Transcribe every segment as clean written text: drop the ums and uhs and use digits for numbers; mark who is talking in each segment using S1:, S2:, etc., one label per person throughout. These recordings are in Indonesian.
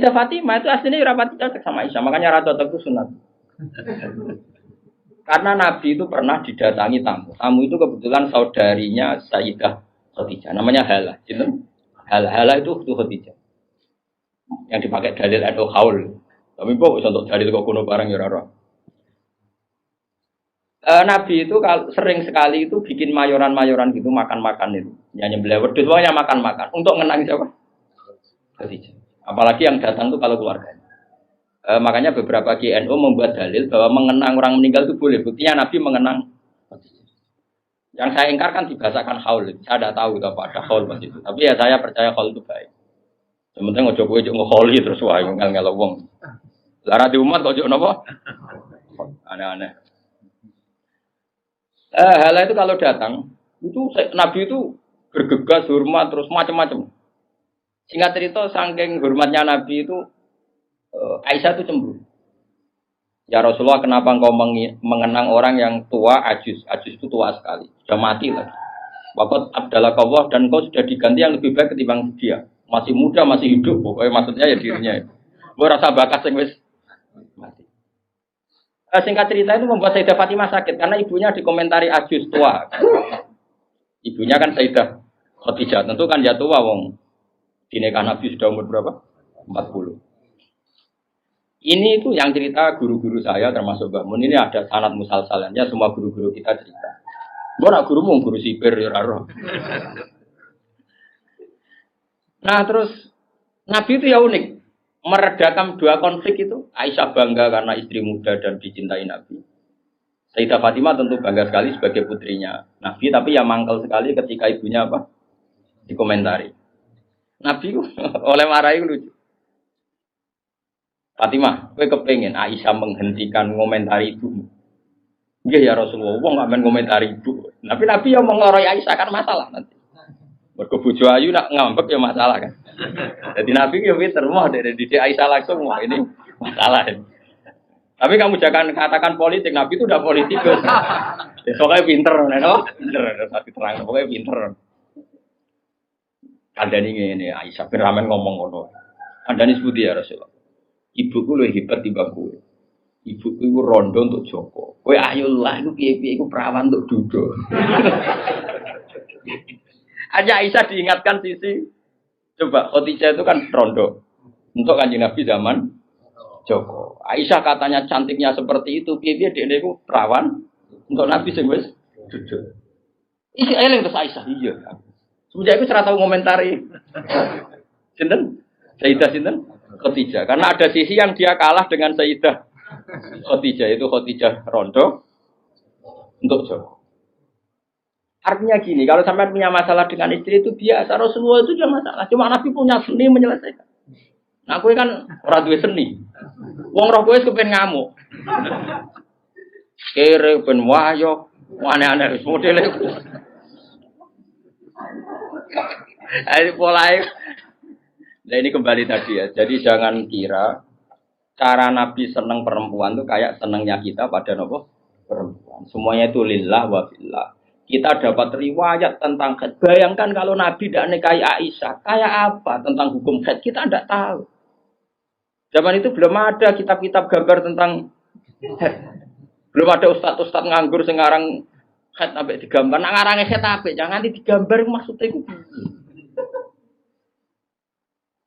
S1: Sayyidah Fatimah itu aslinya rapati cocok sama Aisyah, makanya ratu itu sunat. Karena Nabi itu pernah didatangi tamu. Tamu itu kebetulan saudarinya Sayyidah Khadijah, namanya Hala. Hala itu Khadijah. Yang dipakai dalil atau haul. Tapi kok untuk dalil kok kuno barang ya ora. Nabi itu sering sekali itu bikin mayoran-mayoran gitu makan-makan itu. Ya nyembelih wedhus pokoknya makan-makan untuk ngenang siapa? Khadijah. Apalagi yang datang tuh kalau keluarganya. Makanya beberapa GNU membuat dalil bahwa mengenang orang meninggal itu boleh. Buktinya Nabi mengenang. Yang saya ingkar kan dibahasakan haul. Saya tidak tahu apa ada haul pas itu. Tapi ya saya percaya haul itu baik. Sementara ngojo kowe ngeholi terus wae ngel-ngel wong. Lara di umat kok napa? Aneh-aneh. Hal itu kalau datang itu Nabi itu bergegas hormat terus macam-macam. Singkat cerita saking hormatnya Nabi itu Aisyah itu cemburu. Ya Rasulullah, kenapa engkau mengenang orang yang tua, ajus itu tua sekali, sudah mati lagi. Waqad abdalakallah dan engkau sudah diganti yang lebih baik ketimbang dia. Masih muda, masih hidup, pokoknya maksudnya ya dirinya. Gue rasa bakat sing wis mati. Singkat cerita itu membuat Sayyidah Fatimah sakit karena ibunya dikomentari ajus tua. Ibunya kan Sayyidah Khadijah, tentu kan ya tua wong. Di nikah Nabi sudah umur berapa? 40. Ini itu yang cerita guru-guru saya termasuk Mbak Mun ini ada sanad musalsalannya semua guru-guru kita cerita. Gue nak guru sipir ya raro. Nah terus Nabi itu ya unik meredakan dua konflik itu. Aisyah bangga karena istri muda dan dicintai Nabi. Sayyidah Fatimah tentu bangga sekali sebagai putrinya Nabi, tapi ya mangkel sekali ketika ibunya apa? Dikomentari. Nabi oleh marahi lucu. Fatimah, kowe kepengen Aisyah menghentikan komentari ibu. Nggih ya Rasulullah, wong gak men komentari ibu. Tapi Nabi yang mengloroi Aisyah kan masalah nanti. Mergo bojo ayu nak ngambek ya masalah kan. Jadi Nabi yo pinter moh dari didik Aisyah langsung wah ini masalah. Tapi kamu jangan katakan politik, Nabi itu udah politikus. Ya pokoknya pinter, no? Pinter, tapi terang pokoknya pinter. Kandani ngene Aisyah bin Ramen ngomong ngono. Kandani sebuti ya Rasulullah. Ibuku lebih hebat timbang kowe. Ibuku iku rondo untuk Joko. Kowe ayo lah iku piye-piye iku perawan untuk Dudo. Aja Aisyah diingatkan sisi coba Khadijah itu kan rondo untuk Kanjeng Nabi zaman Joko. Aisyah katanya cantiknya seperti itu, piye-piye dekne iku perawan untuk Nabi sing wis Dudo. Iki eling terus Aisyah. Iya. Semenjak itu ora tau ngomentari. Sinten? Sayyidah sinten? Khadijah. Karena ada sisi yang dia kalah dengan Sayyidah Khadijah, itu Khadijah rondo untuk Joko. Artinya gini, kalau sampai punya masalah dengan istri itu biasa, Rasulullah itu juga masalah. Cuma Nabi punya seni menyelesaikan. Nah, kowe kan ora duwe seni. Wong roh kowe kepen ngamuk. Kere ben wayo, aneh-aneh wis modele. Ayo polahe. Nah ini kembali tadi ya. Jadi jangan kira cara Nabi seneng perempuan itu kayak senengnya kita pada nopo perempuan. Semuanya itu lillah wa fillah. Kita dapat riwayat tentang haid. Bayangkan kalau Nabi tidak nikahi Aisyah, kayak apa tentang hukum haid kita tidak tahu. Zaman itu belum ada kitab-kitab gambar tentang haid. Belum ada ustadz-ustadz nganggur sekarang haid sampai digambar. Nak ngarang haid apa? Jangan digambar maksudnya itu.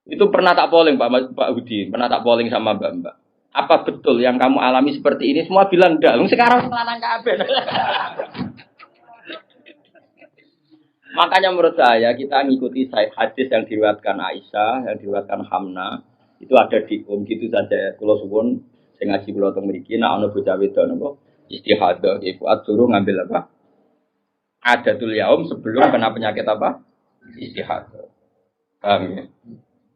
S1: Itu pernah tak polling Pak Hudi, pernah tak polling sama Mbak. Apa betul yang kamu alami seperti ini? Semua bilang enggak. Sekarang lanang kabeh. Makanya menurut saya kita ngikuti hadis yang diriwayatkan Aisyah, yang diriwayatkan Hamna, itu ada di gitu saja. Kula suwun sing ngaji kula teng mriki nek ana bocah wedok napa istihadah iku suruh ngambil apa? Adatul yaum sebelum kena penyakit apa? Istihadah. Paham ya?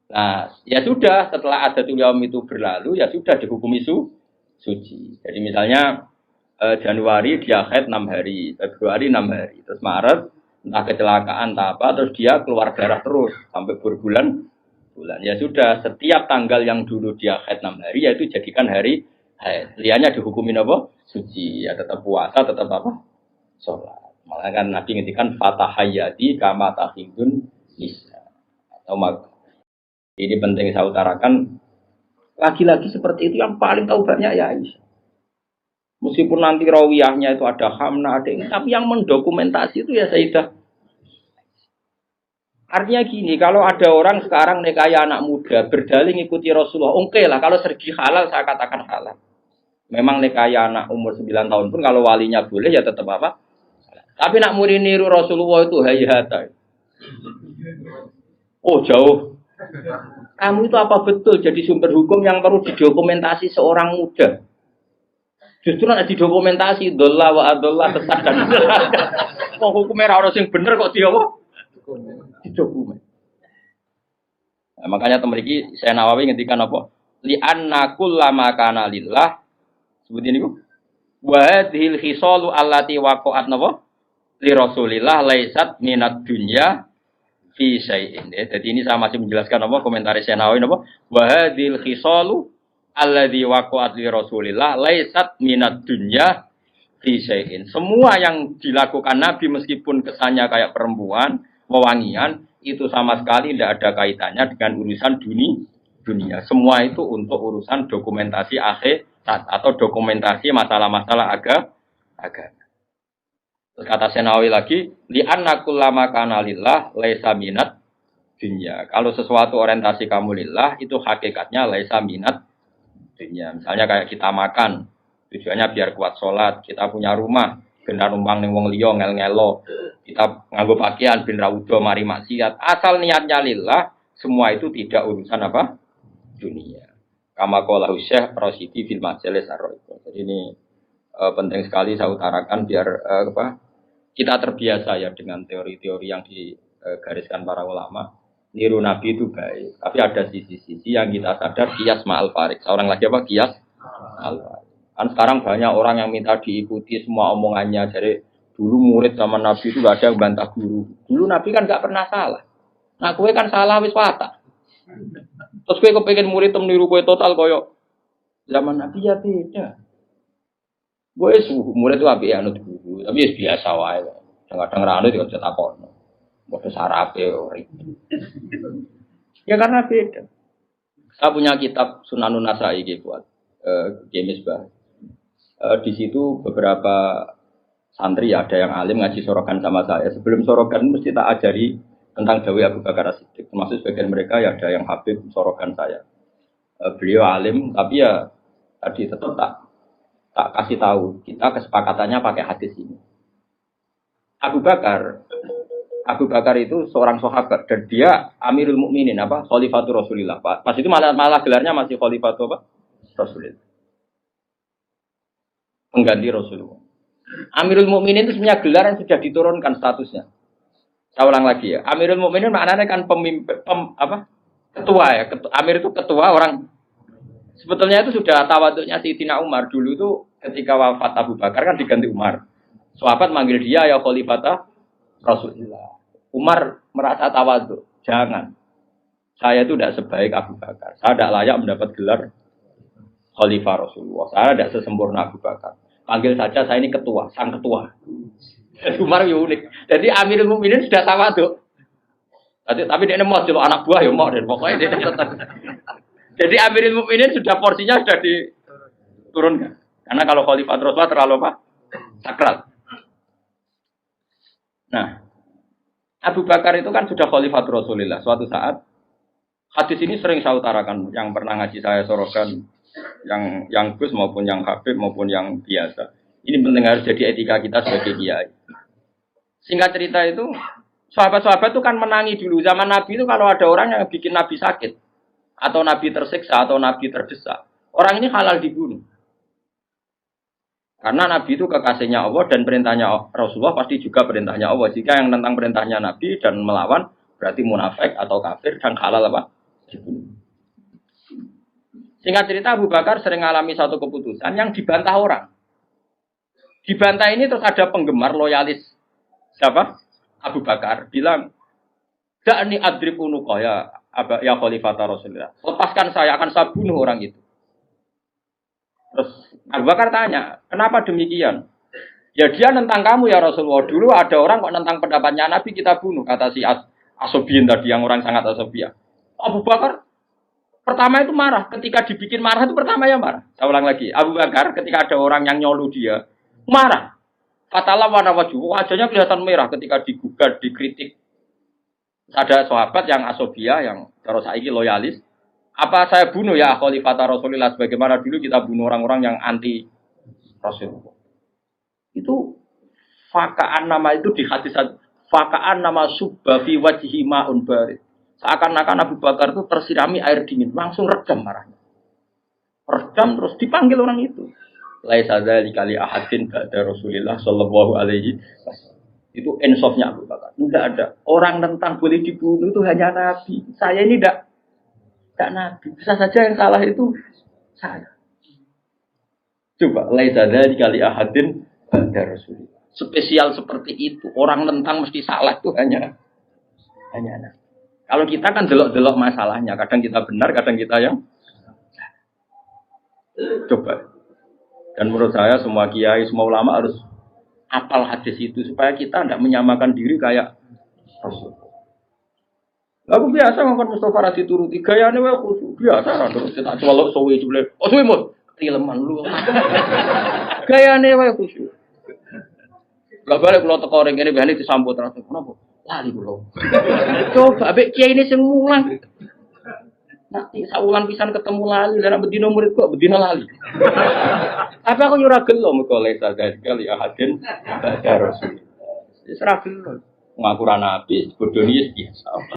S1: Nah, ya sudah setelah adatul yaum itu berlalu, ya sudah dihukumi suci. Jadi misalnya Januari dia haid 6 hari, Februari 6 hari, terus Maret entah kecelakaan entah apa, terus dia keluar darah terus sampai berbulan. Ya sudah, setiap tanggal yang dulu dia haid 6 hari, ya itu jadikan hari haid. Liannya dihukumin apa? Suci, ya tetap puasa, tetap apa? Sholat. Malah kan Nabi ngintikan fatahayati kama tahidun nisa. Atau ini penting saya utarakan, Lagi-lagi seperti itu yang paling tahu banyak ya Aisyah. Meskipun nanti rawiyahnya itu ada Hamna, ada ini, tapi yang mendokumentasi itu ya Sayyidah. Artinya gini, kalau ada orang sekarang nikahi anak muda, berdalih ngikuti Rasulullah, oke lah, kalau segi halal saya katakan halal. Memang nikahi anak umur 9 tahun pun kalau walinya boleh ya tetap apa? Tapi nak murid niru Rasulullah itu hayata. Oh jauh. Kamu itu apa betul jadi sumber hukum yang perlu didokumentasi seorang muda? Justru nak didokumentasi dolla wa adolla sesat dan kok hukumnya harus yang bener kok dia apa? Didokumen. Nah, makanya temeriki saya Nawawi ngendikan apa? Li anna kullama kana lillah sebutin niku. Wa hadhil khisalu allati waqa'at napa? Li Rasulillah laisat minad dunya fi syai'in. Jadi ini saya masih menjelaskan apa komentar saya Nawawi napa? Wa hadhil khisalu alladzi waqa'at li Rasulillah laisat minad dunya fi syai'in. Semua yang dilakukan Nabi meskipun kesannya kayak perempuan, wewangian, itu sama sekali tidak ada kaitannya dengan urusan dunia. Semua itu untuk urusan dokumentasi akhirat atau dokumentasi masalah-masalah agama. Terus kata Senawi lagi, li anna kullama kana lillah laisa minat dunya. Kalau sesuatu orientasi kamu lillah itu hakikatnya laisa minat dunya. Misalnya kayak kita makan, tujuannya biar kuat sholat, kita punya rumah, ben numpang ning wong liya ngel-ngelo, kita nganggo pakaian ben ra udo mari maksiat. Asal niatnya lillah, semua itu tidak urusan apa? Dunia. Kama qala Syekh Rasyidi fil Majalis Ar-Ra'iqah. Jadi ini penting sekali saya utarakan biar kita terbiasa ya dengan teori-teori yang digariskan para ulama. Niru Nabi itu baik, tapi ada sisi-sisi yang kita sadar kias ma'al farik. Seorang lagi apa? Kias ma'al farik. Kan sekarang banyak orang yang minta diikuti semua omongannya. Jadi dulu murid sama Nabi itu gak ada yang bantah guru. Dulu Nabi kan gak pernah salah. Nah kue kan salah wis watak. Terus kue kepengen murid meniru kue total koyok zaman Nabi ya beda. Gue murid itu api anut guru, tapi biasa wae. Kadang-kadang rano juga bisa takon. Bodoh sarape ribet. Ya karena beda. Saya punya kitab Sunanun Nasa'i buat James Bah. Di situ beberapa santri ada yang alim ngaji sorokan sama saya. Sebelum sorokan mesti tak ajari tentang Dawi Abu Bakar As-Siddiq. Termasuk sebagian mereka ya ada yang habib sorokan saya. Beliau alim, tapi ya tadi tetap tak kasih tahu. Kita kesepakatannya pakai hadis ini. Abu Bakar itu seorang sahabat dan dia Amirul Mukminin Khalifatul Rasulillah. Pas itu malah gelarnya masih Khalifatul Rasulillah. Pengganti Rasulullah. Amirul Mukminin itu sebenarnya gelar yang sudah diturunkan statusnya. Saya ulang lagi ya. Amirul Mukminin maknanya kan pemimpin ketua ya. Amir itu ketua orang. Sebetulnya itu sudah tawaduknya Sayyidina Umar dulu itu ketika wafat Abu Bakar kan diganti Umar. Sahabat manggil dia ya Khalifatah Rasulullah. Umar merasa tawaduk. Jangan. Saya itu tidak sebaik Abu Bakar. Saya tidak layak mendapat gelar Khalifah Rasulullah. Saya tidak sesempurna Abu Bakar. Panggil saja saya ini ketua, sang ketua. Umar ya unik. Jadi Amirul Mukminin sudah tawaduk. Tapi dia mau jadi anak buah ya mau dan pokoknya dia tetap. Jadi Amirul Mukminin sudah porsinya sudah diturunkan. Karena kalau Khalifah Rasulullah terlalu sakral. Nah, Abu Bakar itu kan sudah Khalifah Rasulullah. Suatu saat hadis ini sering saya utarakan, yang pernah ngaji saya sorokan, yang Gus maupun yang Habib maupun yang biasa. Ini penting harus jadi etika kita sebagai kiai. Singkat cerita itu, sahabat-sahabat itu kan menangi dulu. Zaman Nabi itu kalau ada orang yang bikin Nabi sakit, atau Nabi tersiksa, atau Nabi terdesak, orang ini halal dibunuh. Karena Nabi itu kekasihnya Allah dan perintahnya Rasulullah pasti juga perintahnya Allah. Jika yang tentang perintahnya Nabi dan melawan, berarti munafik atau kafir dan halal dibunuh. Singkat cerita Abu Bakar sering mengalami satu keputusan yang dibantah orang. Dibantah ini terus ada penggemar loyalis siapa? Abu Bakar bilang, "Da'ni adrib unuqah ya Khalifata Rasulullah. Lepaskan saya akan saya bunuh orang itu." Terus Abu Bakar tanya, "Kenapa demikian?" "Ya dia nentang kamu ya Rasulullah. Dulu ada orang kok nentang pendapatnya Nabi kita bunuh," kata si Asobiyin tadi yang orang sangat asobiya. Abu Bakar Pertama itu marah, ketika dibikin marah itu pertama ya marah. Saya ulang lagi, Abu Bakar ketika ada orang yang nyolu dia, marah. Fatalah warna wajahnya kelihatan merah ketika digugat, dikritik. Ada sahabat yang asobia, yang cara saiki loyalis. Apa saya bunuh ya khalifata Rasulullah sebagaimana dulu kita bunuh orang-orang yang anti Rasulullah. Itu fakaan nama itu di hadis fakaan nama subba fi wajhi ma'un barid. Seakan-akan Abu Bakar itu tersirami air dingin, langsung redam marahnya. Redam terus dipanggil orang itu. Laisa dzalika li ahadin ba'da Rasulillah sallallahu alaihi wasallam. Itu insafnya Abu Bakar. Tidak ada. Orang tentang boleh dibunuh itu hanya Nabi. Saya ini tidak Nabi. Bisa saja yang salah itu saya. Coba. Laisa dzalika li ahadin ba'da Rasulillah. Spesial seperti itu. Orang tentang mesti salah itu hanya Nabi. Kalau kita kan delok-delok masalahnya. Kadang kita benar, kadang kita yang coba. Dan menurut saya semua kiai, semua ulama harus apal hadis itu supaya kita tidak menyamakan diri kayak Rasul. Aku biasa ngomong Mustafa Radhi turuti gayane wae khusyuk biasa ra terus tak colok suwe jule. Oh suwe mut, tileman lu. Gayane wae khusyuk. Gak balik kula teko ring kene bahane disambut terus. Kenapa? Lali kula. Coba ambek kiai ini sing mulang. Nanti saulan pisan ketemu lali, lan bedino murid kok bedino lali. Tapi aku yo ora gelo mergo lesa dari kali ahadin ada Rasul. Wis ora gelo. Ngaku ra nabi bodoni biasa.